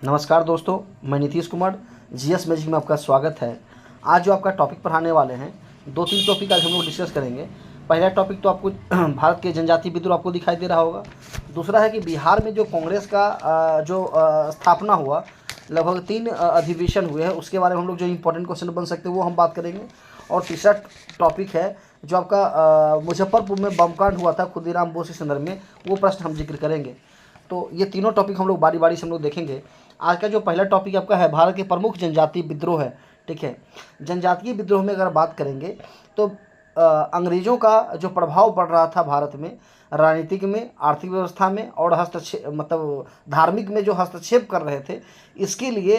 नमस्कार दोस्तों, मैं नीतीश कुमार जीएस मैजिक में आपका स्वागत है। आज जो आपका टॉपिक पढ़ाने वाले हैं, 2-3 टॉपिक आज हम लोग डिस्कस करेंगे। पहला टॉपिक तो आपको भारत के जनजातीय विद्रोह आपको दिखाई दे रहा होगा। दूसरा है कि बिहार में जो कांग्रेस का स्थापना हुआ, लगभग 3 अधिवेशन हुए हैं, उसके बारे में हम लोग जो इंपॉर्टेंट क्वेश्चन बन सकते हैं वो हम बात करेंगे। और तीसरा टॉपिक है जो आपका मुजफ्फरपुर में बम कांड हुआ था खुदीराम बोस के संदर्भ में, वो प्रश्न हम जिक्र करेंगे। तो ये तीनों टॉपिक हम लोग बारी बारी से हम लोग देखेंगे। आज का जो पहला टॉपिक आपका है, भारत के प्रमुख जनजातीय विद्रोह है। ठीक है, जनजातीय विद्रोह में अगर बात करेंगे तो अंग्रेज़ों का जो प्रभाव पड़ रहा था भारत में, राजनीतिक में, आर्थिक व्यवस्था में और हस्तक्षेप मतलब धार्मिक में जो हस्तक्षेप कर रहे थे, इसके लिए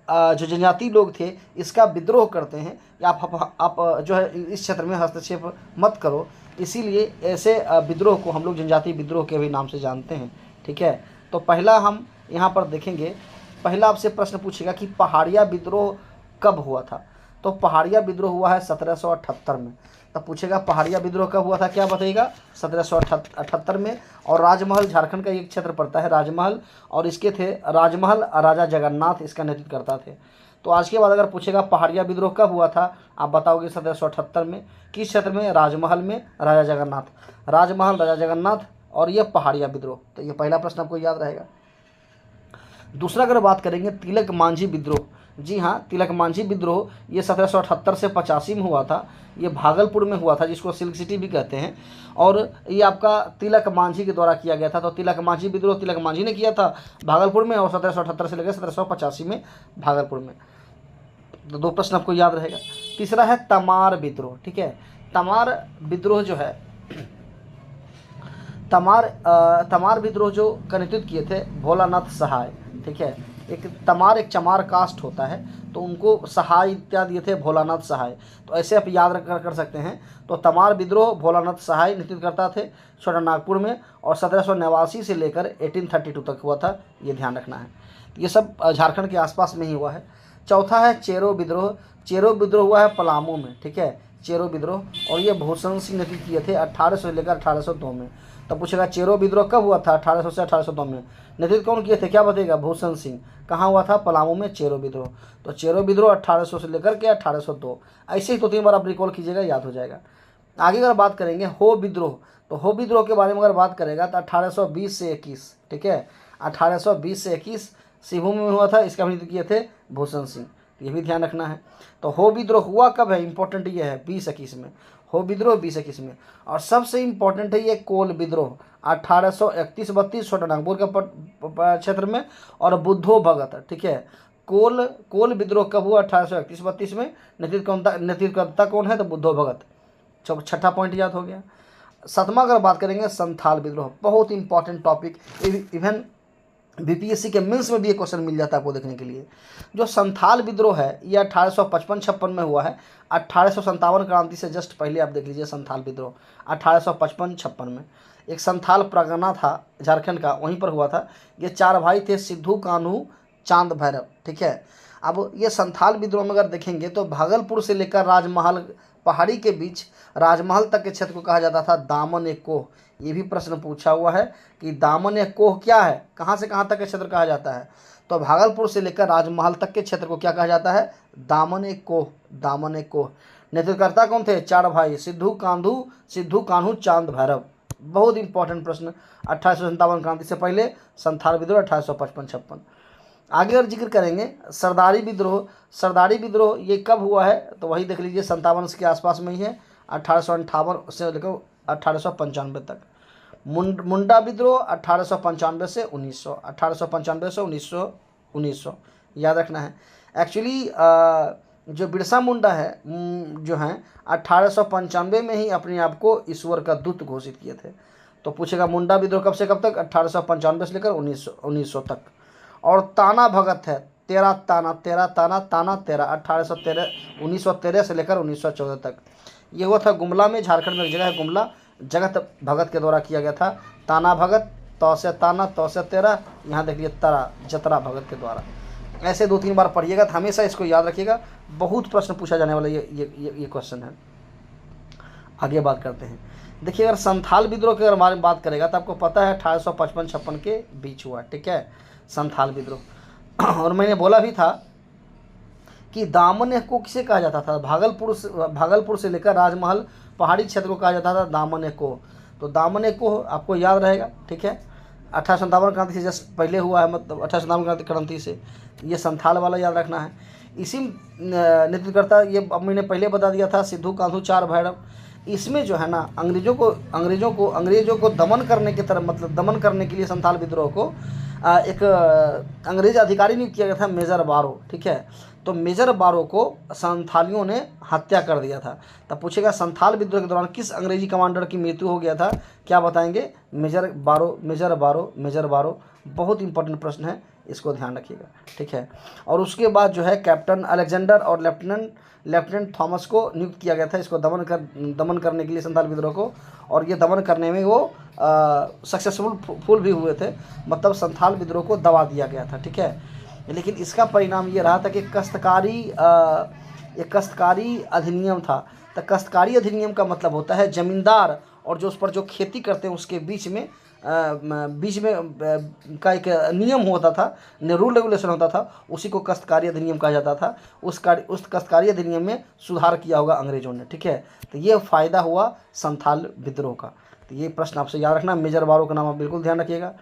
जो जनजातीय लोग थे इसका विद्रोह करते हैं कि आप जो है इस क्षेत्र में हस्तक्षेप मत करो। इसीलिए ऐसे विद्रोह को हम लोग जनजातीय विद्रोह के भी नाम से जानते हैं। ठीक है, तो पहला हम यहाँ पर देखेंगे। पहला आपसे प्रश्न पूछेगा कि पहाड़िया विद्रोह कब हुआ था। तो पहाड़िया विद्रोह हुआ है 1778 में। तब पूछेगा पहाड़िया विद्रोह कब हुआ था, क्या बताइएगा? 1778 में। और राजमहल, झारखंड का एक क्षेत्र पड़ता है राजमहल, और इसके थे राजमहल राजा जगन्नाथ इसका नेतृत्व करता थे। तो आज के बाद अगर पूछेगा पहाड़िया विद्रोह कब हुआ था, आप बताओगे 1778 में। किस क्षेत्र में? राजमहल में, राजा जगन्नाथ। राजमहल, राजा जगन्नाथ और यह पहाड़िया विद्रोह। तो ये पहला प्रश्न आपको याद रहेगा। दूसरा अगर बात करेंगे तिलक मांझी विद्रोह, जी हाँ, तिलक मांझी विद्रोह ये 1778 से 85 में हुआ था। ये भागलपुर में हुआ था, जिसको सिल्क सिटी भी कहते हैं। और ये आपका तिलक मांझी के द्वारा किया गया था। तो तिलक मांझी विद्रोह तिलक मांझी ने किया था भागलपुर में, और 1778 से लेकर 1785 में भागलपुर में। तो 2 प्रश्न आपको याद रहेगा। तीसरा है तमार विद्रोह। ठीक है, तमार विद्रोह जो है, तमार विद्रोह जो का नेतृत्व किए थे भोलानाथ सहाय। ठीक है, एक तमार एक चमार कास्ट होता है, तो उनको सहाय इत्यादि दिए थे भोलानाथ सहाय। तो ऐसे आप याद कर सकते हैं। तो तमार विद्रोह भोलानाथ सहाय नेतृत्व करता थे छोटा नागपुर में, और 1789 से लेकर 1832 तक हुआ था, ये ध्यान रखना है। ये सब झारखंड के आसपास में ही हुआ है। चौथा है चेरो विद्रोह। चेरो विद्रोह हुआ है पलामू में। ठीक है, चेरो विद्रोह, और ये भूषण सिंह नेतृत्व किए थे 1800 से लेकर 1802 में। तब पूछेगा चेरो विद्रोह कब हुआ था? 1800 से 1802 में। नेतृत्व कौन किए थे, क्या बताइएगा? भूषण सिंह। कहाँ हुआ था? पलामू में चेरो विद्रोह। तो चेरो विद्रोह 1800 से लेकर के 1802। ऐसे ही 2-3 बार आप रिकॉल कीजिएगा, याद हो जाएगा। आगे अगर बात करेंगे हो विद्रोह, तो हो विद्रोह के बारे में अगर बात करेगा तो 1820 से 21। ठीक है, 1820 से 21 सिंहभूमि में हुआ था। इसका नेतृत्व किए थे भूषण सिंह, ये भी ध्यान रखना है। तो हो विद्रोह हुआ कब है, इंपॉर्टेंट ये है, 2021 में। हो विद्रोह 2021 में। और सबसे इंपॉर्टेंट है ये कोल विद्रोह 1831-32 छोटा नागपुर के क्षेत्र में, और बुद्धो भगत। ठीक है, कोल विद्रोह कब हुआ? 1831-32 में। नेतृत्वकर्ता कौन है? तो बुद्धो भगत। छठा पॉइंट याद हो गया। 7वां अगर बात करेंगे संथाल विद्रोह, बहुत इंपॉर्टेंट टॉपिक। इवन बीपीएससी के मेंस में भी ये क्वेश्चन मिल जाता है आपको देखने के लिए। जो संथाल विद्रोह है ये 1855-56 में हुआ है। 1857 क्रांति से जस्ट पहले आप देख लीजिए संथाल विद्रोह 1855-56 में। एक संथाल परगना था झारखंड का, वहीं पर हुआ था। ये 4 भाई थे, सिद्धू, कान्हू, चांद, भैरव। ठीक है, अब ये संथाल विद्रोह में अगर देखेंगे तो भागलपुर से लेकर राजमहल पहाड़ी के बीच राजमहल तक के क्षेत्र को कहा जाता था दामन ए कोह। ये भी प्रश्न पूछा हुआ है कि दामन ए कोह क्या है, कहाँ से कहाँ तक के क्षेत्र कहा जाता है। तो भागलपुर से लेकर राजमहल तक के क्षेत्र को क्या कहा जाता है? दामन ए कोह। दामन ए कोह। नेतृत्वकर्ता कौन थे? 4 भाई, सिद्धू, कान्हू, चांद, भैरव। बहुत इंपॉर्टेंट प्रश्न। 1857 क्रांति से पहले संथाल विद्रोह 1855-56। आगे अगर जिक्र करेंगे सरदारी विद्रोह। सरदारी विद्रोह ये कब हुआ है? तो वही देख लीजिए 57 के आसपास में ही है, 1858 से लेकर 1895 तक। मुंडा विद्रोह 1895 से 1900। 1895 से 1900 याद रखना है। एक्चुअली जो बिरसा मुंडा है जो हैं 1895 में ही अपने आप को ईश्वर का दूत घोषित किए थे। तो पूछेगा मुंडा विद्रोह कब से कब तक? 1895 से लेकर 1900 तक। और ताना भगत है, तेरा ताना 1913 से लेकर 1914 तक। ये हुआ था गुमला में, झारखंड में एक जगह है गुमला, जगत भगत के द्वारा किया गया था। ताना भगत, तौ से ताना, तौ से तेरा, यहाँ देखिए तरा, जतरा भगत के द्वारा। ऐसे 2-3 बार पढ़िएगा तो हमेशा इसको याद रखिएगा, बहुत प्रश्न पूछा जाने वाला ये क्वेश्चन है। आगे बात करते हैं। देखिए अगर संथाल विद्रोह के बारे में बात करेगा तो आपको पता है 1855-56 के बीच हुआ। ठीक है, संथाल विद्रोह और मैंने बोला भी था कि दामन को किसे कहा जाता था, भागलपुर से लेकर राजमहल पहाड़ी क्षेत्र को कहा जाता था दामन को। तो दामन को आपको याद रहेगा, ठीक है। 1857 क्रांति से जस्ट पहले हुआ है, मतलब 1857 क्रांति से, ये संथाल वाला याद रखना है। इसी नेतृत्वकर्ता, ये अब मैंने पहले बता दिया था, सिद्धू कान्हू चार भैरव। इसमें जो है ना अंग्रेजों को दमन करने की तरफ, मतलब दमन करने के लिए संथाल विद्रोह को एक अंग्रेज अधिकारी नियुक्त किया गया था, मेजर बारो, ठीक है। तो मेजर बारो को संथालियों ने हत्या कर दिया था। तब पूछेगा संथाल विद्रोह के दौरान किस अंग्रेजी कमांडर की मृत्यु हो गया था, क्या बताएंगे, मेजर बारो। बहुत इंपॉर्टेंट प्रश्न है, इसको ध्यान रखिएगा, ठीक है। और उसके बाद जो है कैप्टन अलेक्जेंडर और लेफ्टिनेंट थॉमस को नियुक्त किया गया था इसको दमन करने के लिए संथाल विद्रोह को। और ये दमन करने में वो सक्सेसफुल भी हुए थे, मतलब संथाल विद्रोह को दबा दिया गया था, ठीक है। लेकिन इसका परिणाम ये रहा था कि कष्टकारी अधिनियम था। तो कष्टकारी अधिनियम का मतलब होता है जमींदार और जो उस पर जो खेती करते हैं उसके बीच में का एक नियम होता था, रूल रेगुलेशन होता था, उसी को कष्टकारी अधिनियम कहा जाता था। उस कष्टकारी अधिनियम में सुधार किया होगा अंग्रेजों ने, ठीक है। तो ये फ़ायदा हुआ संथाल विद्रोह का। तो ये प्रश्न आपसे याद रखना, मेजर बारो का नाम आप बिल्कुल ध्यान रखिएगा।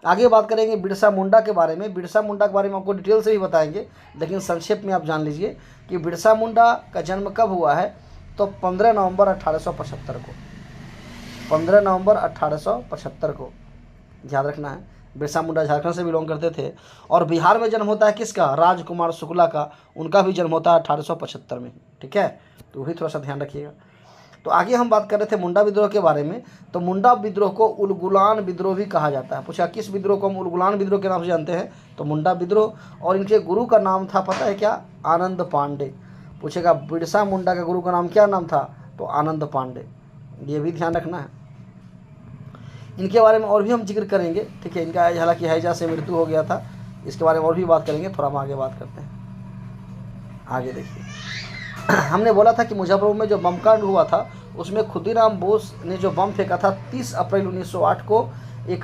आगे बात करेंगे बिरसा मुंडा के बारे में। बिरसा मुंडा के बारे में आपको डिटेल से भी बताएंगे, लेकिन संक्षेप में आप जान लीजिए कि बिरसा मुंडा का जन्म कब हुआ है, तो 15 नवंबर 1875 को, 15 नवंबर 1875 को याद रखना है। बिरसा मुंडा झारखंड से बिलोंग करते थे। और बिहार में जन्म होता है किसका, राजकुमार शुक्ला का, उनका भी जन्म होता है 1875 में, ठीक है। तो वो भी थोड़ा सा ध्यान रखिएगा। तो आगे हम बात कर रहे थे मुंडा विद्रोह के बारे में। तो मुंडा विद्रोह को उलगुलान विद्रोह भी कहा जाता है। पूछा किस विद्रोह को हम उलगुलान विद्रोह के नाम से जानते हैं, तो मुंडा विद्रोह। और इनके गुरु का नाम था, पता है क्या, आनंद पांडे। पूछेगा बिरसा मुंडा का गुरु का नाम क्या नाम था, तो आनंद पांडे, ये भी ध्यान रखना है। इनके बारे में और भी हम जिक्र करेंगे, ठीक है। इनका हालांकि हैजा से मृत्यु हो गया था, इसके बारे में और भी बात करेंगे, थोड़ा हम आगे बात करते हैं। आगे देखिए, हमने बोला था कि मुजफ्फरपुर में जो बम कांड हुआ था उसमें खुदीराम बोस ने जो बम फेंका था 30 अप्रैल 1908 को, एक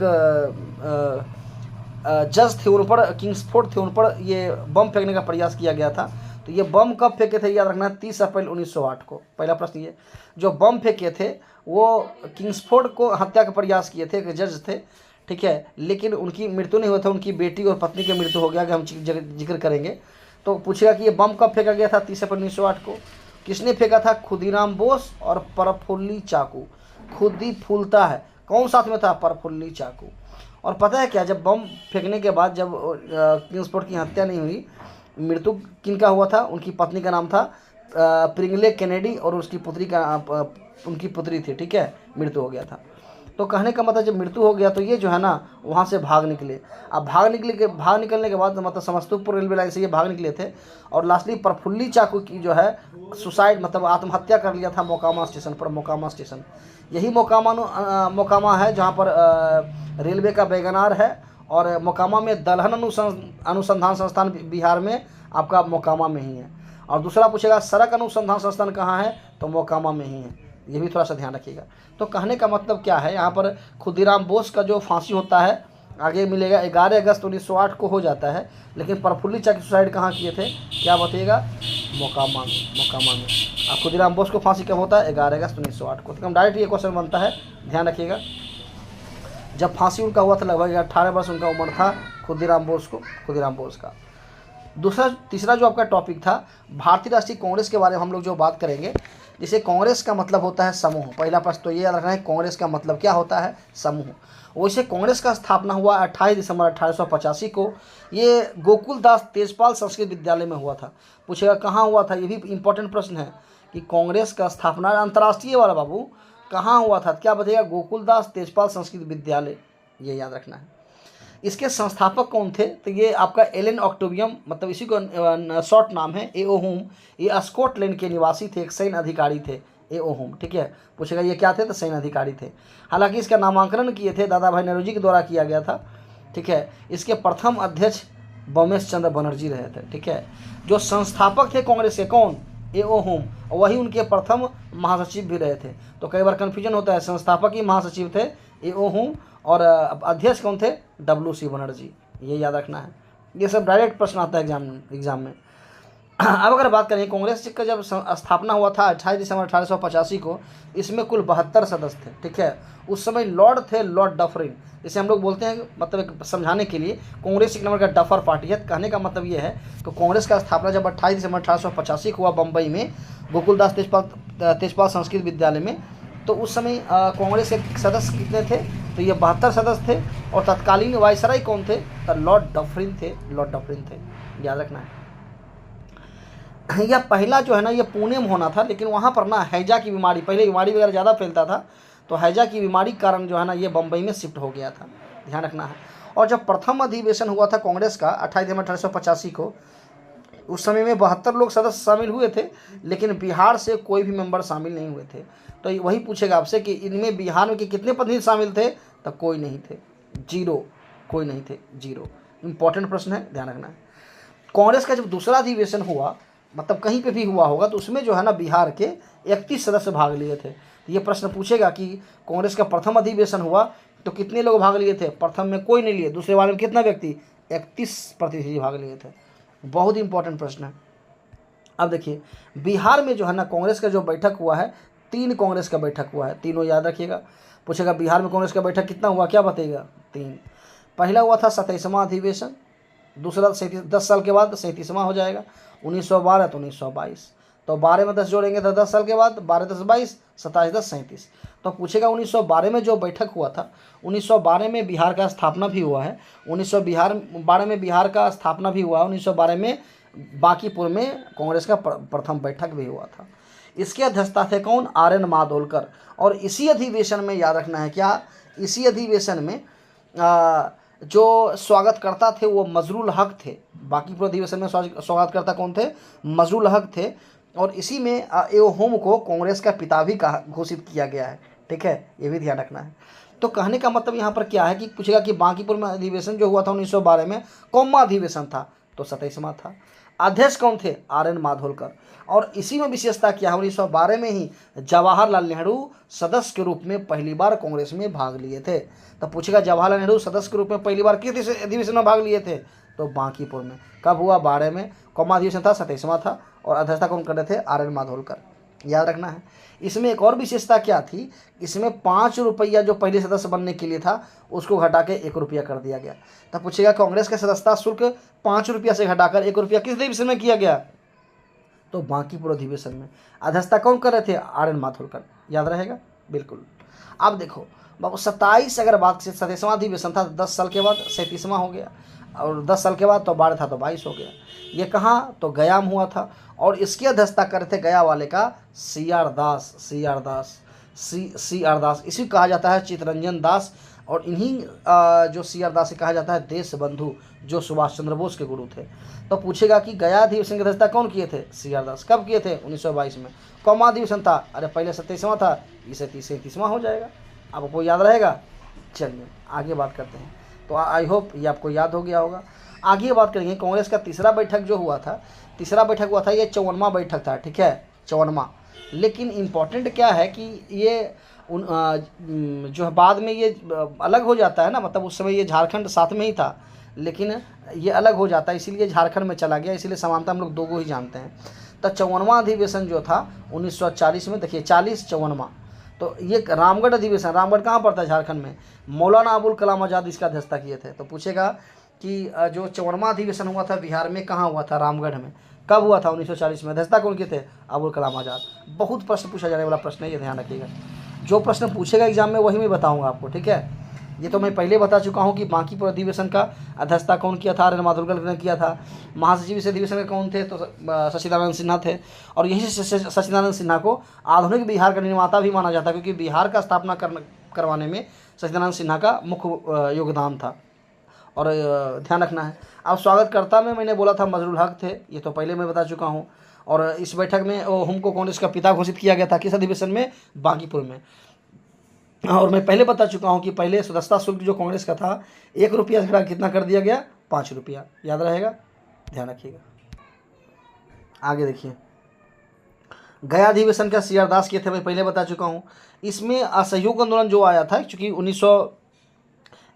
जज थे उन पर, किंग्सफोर्ड थे, उन पर ये बम फेंकने का प्रयास किया गया था। तो ये बम कब फेंके थे, याद रखना है, 30 अप्रैल 1908 को। पहला प्रश्न ये, जो बम फेंके थे वो किंग्सफोर्ड को हत्या का प्रयास किए थे, एक जज थे, ठीक है। लेकिन उनकी मृत्यु नहीं हुई थी, उनकी बेटी और पत्नी की मृत्यु हो गया, कि हम जिक्र करेंगे। तो पूछेगा कि ये बम कब फेंका गया था, 30 अप्रैल 1908 को। किसने फेंका था, खुदीराम बोस और परफुल्ली चाकू। खुदी फूलता है, कौन साथ में था, परफुल्ली चाकू। और पता है क्या, जब बम फेंकने के बाद जब किंग्सफोर्ड की हत्या नहीं हुई, मृत्यु किनका हुआ था, उनकी पत्नी का नाम था प्रिंगले केनेडी, और उनकी पुत्री थी, ठीक है, मृत्यु हो गया था। तो कहने का मतलब जब मृत्यु हो गया तो ये जो है ना वहाँ से भाग निकले। अब भाग निकलने के बाद मतलब समस्तीपुर रेलवे लाइन से ये भाग निकले थे। और लास्टली परफुल्ली चाकू की जो है सुसाइड, मतलब आत्महत्या कर लिया था मोकामा स्टेशन पर। मोकामा स्टेशन, यही मोकामा है जहाँ पर रेलवे का वैगनार है। और मोकामा में दलहन अनुसंधान संस्थान बिहार में आपका मोकामा में ही है। और दूसरा पूछेगा सड़क अनुसंधान संस्थान कहाँ है, तो मोकामा में ही है, ये भी थोड़ा सा ध्यान रखिएगा। तो कहने का मतलब क्या है, यहाँ पर खुदीराम बोस का जो फांसी होता है आगे मिलेगा 11 अगस्त 1908 को हो जाता है। लेकिन परफुल्ली चाकू सुसाइड कहाँ किए थे, क्या बताइएगा, मोकामा में। और खुदीराम बोस को फांसी कब होता है, 11 अगस्त 1908 को। तो हम डायरेक्ट ये क्वेश्चन बनता है, ध्यान रखिएगा। जब फांसी उनका हुआ था लगभग 18 वर्ष उनका उम्र था खुदीराम बोस का। तीसरा जो आपका टॉपिक था भारतीय राष्ट्रीय कांग्रेस के बारे में हम लोग जो बात करेंगे। जैसे कांग्रेस का मतलब होता है समूह, पहला प्रश्न तो ये याद रखना है, कांग्रेस का मतलब क्या होता है, समूह। वैसे कांग्रेस का स्थापना हुआ 28 दिसंबर 1885 को। ये गोकुलदास तेजपाल संस्कृत विद्यालय में हुआ था। पूछेगा कहाँ हुआ था, ये भी इंपॉर्टेंट प्रश्न है कि कांग्रेस का स्थापना अंतर्राष्ट्रीय वाला बाबू कहाँ हुआ था, क्या बताइएगा, गोकुलदास तेजपाल संस्कृत विद्यालय, ये याद रखना है। इसके संस्थापक कौन थे, तो ये आपका एलन ऑक्टोवियम, मतलब इसी को शॉर्ट नाम है, ए ओ होम। ये स्कॉटलैंड के निवासी थे, एक सैन्य अधिकारी थे, ए ओ होम, ठीक है। पूछेगा ये क्या थे, तो सैन्य अधिकारी थे। हालांकि इसका नामांकन किए थे दादा भाई नौरोजी के द्वारा किया गया था, ठीक है। इसके प्रथम अध्यक्ष बमेश चंद्र बनर्जी रहे थे, ठीक है। जो संस्थापक थे कांग्रेस के, कौन, ए ओ होम, वही उनके प्रथम महासचिव भी रहे थे। तो कई बार कन्फ्यूजन होता है, संस्थापक ही महासचिव थे ए ओ होम, और अध्यक्ष कौन थे, WC बनर्जी, ये याद रखना है। ये सब डायरेक्ट प्रश्न आता है एग्जाम में। अब अगर बात करें कांग्रेस का जब स्थापना हुआ था 28 दिसंबर 1885 को, इसमें कुल 72 सदस्य थे, ठीक है। उस समय लॉर्ड थे, लॉर्ड डफरिन, इसे हम लोग बोलते हैं, मतलब एक समझाने के लिए कांग्रेस एक नंबर का डफर पार्टी है। कहने का मतलब ये है कि कांग्रेस का स्थापना जब 28 दिसंबर 1885 को हुआ बम्बई में गोकुलदास तेजपाल संस्कृत विद्यालय में, तो उस समय कांग्रेस के सदस्य कितने थे, तो ये 72 सदस्य थे। और तत्कालीन वायसराय कौन थे, तो लॉर्ड डफरिन थे, लॉर्ड डफरिन थे, याद रखना है। यह पहला जो है ना, ये पुणे में होना था, लेकिन वहाँ पर ना हैजा की बीमारी, पहले बीमारी वगैरह ज़्यादा फैलता था, तो हैजा की बीमारी के कारण जो है ना ये बम्बई में शिफ्ट हो गया था, ध्यान रखना है। और जब प्रथम अधिवेशन हुआ था कांग्रेस का 28 दिसंबर 1885 को, उस समय में 72 लोग सदस्य शामिल हुए थे, लेकिन बिहार से कोई भी मेंबर शामिल नहीं हुए थे। तो वही पूछेगा आपसे कि इनमें बिहार में के कितने प्रतिनिधि शामिल थे, तो कोई नहीं थे, 0, कोई नहीं थे, 0। इंपॉर्टेंट प्रश्न है, ध्यान रखना है। कांग्रेस का जब दूसरा अधिवेशन हुआ, मतलब कहीं पे भी हुआ होगा, तो उसमें जो है ना बिहार के 31 सदस्य भाग लिए थे। तो ये प्रश्न पूछेगा कि कांग्रेस का प्रथम अधिवेशन हुआ तो कितने लोग भाग लिए थे, प्रथम में कोई नहीं लिए, दूसरे वाले में कितना व्यक्ति, 31 प्रतिनिधि भाग लिए थे। बहुत इंपॉर्टेंट प्रश्न है। अब देखिए बिहार में जो है ना कांग्रेस का जो बैठक हुआ है, 3 कांग्रेस का बैठक हुआ है, तीनों याद रखिएगा। पूछेगा बिहार में कांग्रेस का बैठक कितना हुआ, क्या बताइएगा, 3। पहला हुआ था 27वां अधिवेशन, दूसरा 10 साल के बाद 37वां हो जाएगा, 1912 तो 1922, तो 12 में 10 जोड़ेंगे तो 10 साल के बाद 12 10 22, 27 10 37। तो पूछेगा 1912 में जो बैठक हुआ था, 1912 में बिहार का स्थापना भी हुआ है, 1912 में बिहार का स्थापना भी हुआ है, 1912 में बांकीपुर में कांग्रेस का प्रथम बैठक भी हुआ था। इसके अध्यक्षता थे कौन, RN माधोलकर। और इसी अधिवेशन में याद रखना है क्या, इसी अधिवेशन में जो स्वागतकर्ता थे वो मजरुल हक थे। बांकीपुर अधिवेशन में स्वागतकर्ता कौन थे, मजरुल हक थे। और इसी में एओहोम को कांग्रेस का पिता भी घोषित किया गया है, ठीक है, ये भी ध्यान रखना है। तो कहने का मतलब यहाँ पर क्या है कि पूछेगा कि बांकीपुर में अधिवेशन जो हुआ था 1912 में कौन अधिवेशन था, तो 27वां था। अध्यक्ष कौन थे, RN माधोलकर। और इसी में विशेषता क्या है, 1912 में ही जवाहरलाल नेहरू सदस्य के रूप में पहली बार कांग्रेस में भाग लिए थे। तो पूछेगा जवाहरलाल नेहरू सदस्य के रूप में पहली बार किस अधिवेशन में भाग लिए थे, तो बांकीपुर में। कब हुआ, 12 में। कौन अधिवेशन था, 27वां था। और अध्यक्षता कौन कर रहे थे, RN माधोलकर, याद रखना है। इसमें एक और विशेषता क्या थी, इसमें 5 रुपया जो पहले सदस्य बनने के लिए था उसको घटा के 1 रुपया कर दिया गया। तब पूछेगा कांग्रेस का सदस्यता शुल्क 5 रुपया से घटाकर 1 रुपया किस अधिवेशन में किया गया, तो बांकीपुर अधिवेशन में। अध्यक्षता कौन कर रहे थे, RN माधोलकर, याद रहेगा बिल्कुल। अब देखो बाबू 27 अगर बात 27वां अधिवेशन था, 10 साल के बाद 37वां हो गया, और 10 साल के बाद तो 12 था तो 22 हो गया। ये कहाँ, तो गया में हुआ था। और इसकी अध्यक्षता कर रहे थे गया वाले का CR दास, CR दास, इसी कहा जाता है चितरंजन दास। और इन्हीं जो CR दास से कहा जाता है देश बंधु, जो सुभाष चंद्र बोस के गुरु थे। तो पूछेगा कि गया अधिवेशन की अध्यक्षता कौन किए थे, CR दास। कब किए थे, 1922 में। कौन अधिवेशन था, अरे पहले 27वां था, इसे 37वां हो जाएगा। आपको याद रहेगा। चलिए आगे बात करते हैं। तो आई होप ये आपको याद हो गया होगा। आगे बात करेंगे कांग्रेस का तीसरा बैठक जो हुआ था, तीसरा बैठक हुआ था, ये 54वां बैठक था, ठीक है, 54वां। लेकिन इम्पॉर्टेंट क्या है कि ये जो बाद में ये अलग हो जाता है ना, मतलब उस समय ये झारखंड साथ में ही था, लेकिन ये अलग हो जाता है, इसीलिए झारखंड में चला गया, इसीलिए समानता हम लोग 2 को ही जानते हैं। तो 54वां अधिवेशन जो था 1940 में, देखिए 40 54वां, तो ये रामगढ़ अधिवेशन, रामगढ़ कहाँ पड़ता है, झारखंड में। मौलाना अबुल कलाम आज़ाद इसका अध्यक्षता किए थे। तो पूछेगा कि जो 54वां अधिवेशन हुआ था बिहार में, कहाँ हुआ था, रामगढ़ में। कब हुआ था, 1940 में। अध्यक्षता कौन किए थे, अबुल कलाम आज़ाद। बहुत प्रश्न पूछा जाने वाला प्रश्न है, ये ध्यान रखिएगा। जो प्रश्न पूछेगा एग्जाम में वही मैं बताऊँगा आपको, ठीक है। ये तो मैं पहले बता चुका हूँ कि बांकीपुर अधिवेशन का अध्यक्षता कौन किया था, RN माधोलकर ने किया था। महासचिव इस अधिवेशन में कौन थे, तो सच्चिदानंद सिन्हा थे। और यही सच्चिदानंद सिन्हा को आधुनिक बिहार का निर्माता भी माना जाता है, क्योंकि बिहार का स्थापना करवाने में सच्चिदानंद सिन्हा का मुख्य योगदान था। और ध्यान रखना है। अब स्वागतकर्ता में मैंने बोला था मजरुल हक थे, ये तो पहले मैं बता चुका हूँ। और इस बैठक में हमको कांग्रेस का पिता घोषित किया गया था, किस अधिवेशन में, बांकीपुर में। और मैं पहले बता चुका हूँ कि पहले सदस्यता शुल्क जो कांग्रेस का था 1 रुपया से कितना कर दिया गया, 5 रुपया, याद रहेगा, ध्यान रखिएगा। आगे देखिए गया अधिवेशन का CR दास किए थे, मैं पहले बता चुका हूँ। इसमें असहयोग आंदोलन जो आया था, चूँकि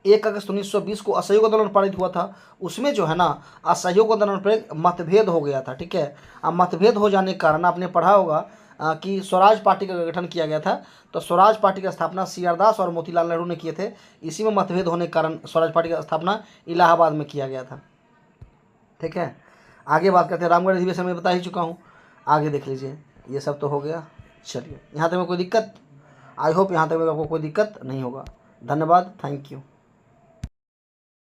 1 अगस्त 1920 को असहयोग आंदोलन पारित हुआ था, उसमें जो है ना असहयोग आंदोलन पर एक मतभेद हो गया था। ठीक है, अब मतभेद हो जाने के कारण आपने पढ़ा होगा कि स्वराज पार्टी का गठन किया गया था। तो स्वराज पार्टी की स्थापना सी.आर. दास और मोतीलाल नेहरू ने किए थे। इसी में मतभेद होने के कारण स्वराज पार्टी की स्थापना इलाहाबाद में किया गया था। ठीक है, आगे बात करते हैं। रामगढ़ अधिवेशन में बता ही चुका हूँ, आगे देख लीजिए। ये सब तो हो गया। चलिए, यहाँ तक में कोई दिक्कत? आई होप यहाँ तक में आपको कोई दिक्कत नहीं होगा। धन्यवाद, थैंक यू।